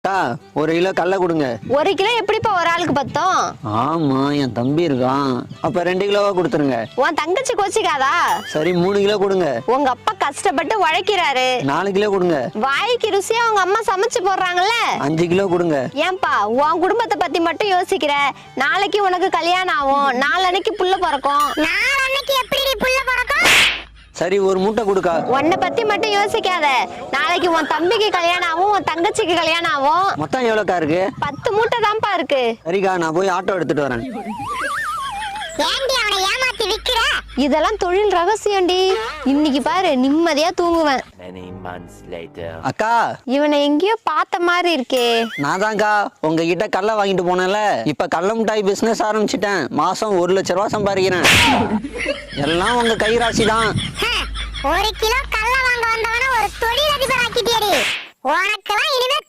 அக்கா, ஒரு கிலோ கடலை கொடுங்க. 1 கிலோ எப்படிப்பா ஒரு ஆளுக்கு பத்தும்? ஆமா, என் தம்பி இருக்கான். அப்ப 2 கிலோவா கொடுத்துருங்க. உன் தங்கச்சி கோச்சிக்காதா? சரி, 3 கிலோ கொடுங்க. உங்க அப்பா கஷ்டப்பட்டு உழைக்கிறாரு. 4 கிலோ கொடுங்க. வாய்க்கு ருசியா உங்க அம்மா சமைச்சு போடுறாங்கல்ல. 5 கிலோ கொடுங்க. ஏன்பா உன் குடும்பத்தை பத்தி மட்டும் யோசிக்கிற? நாளைக்கு உனக்கு கல்யாணம் ஆகும், நாளன்னைக்கு புள்ள பிறக்கும். நாளன்னைக்கு எப்படி புள்ள பிறக்கும்? சரி, ஒரு மூட்டை கொடுக்கா. உன்னை பத்தி மட்டும் யோசிக்காத. நாளைக்கு உன் தம்பிக்கு கல்யாணம் ஆகும், உன் தங்கச்சிக்கு கல்யாணம் ஆகும். மொத்தம் எவ்வளோக்கா இருக்கு? 10 மூட்டை தான்ப்பா இருக்கு. சரிக்கா, நான் போய் ஆட்டோ எடுத்துட்டு வரேன். இதெல்லாம் தொழில் ரகசியம்டி. இன்னைக்கு பாரு, நிம்மதியா தூங்குவேன். அக்கா, இவனை எங்கேயோ பார்த்த மாதிரி இருக்கே. நான் தான்க்கா உங்ககிட்ட கடலை வாங்கிட்டு போனேன்ல. இப்ப கடலை மிட்டாய் பிசினஸ் ஆரம்பிச்சிட்டேன். மாசம் 1 லட்சம் ரூபாய் சம்பாதிக்கிறேன். எல்லாம் உங்க கை ராசி தான். 1 கிலோ கடலை வாங்க வந்தவன ஒரு தொழில் அதிபர் ஆக்கிட்டியடி. உனக்கெல்லாம் இனிமே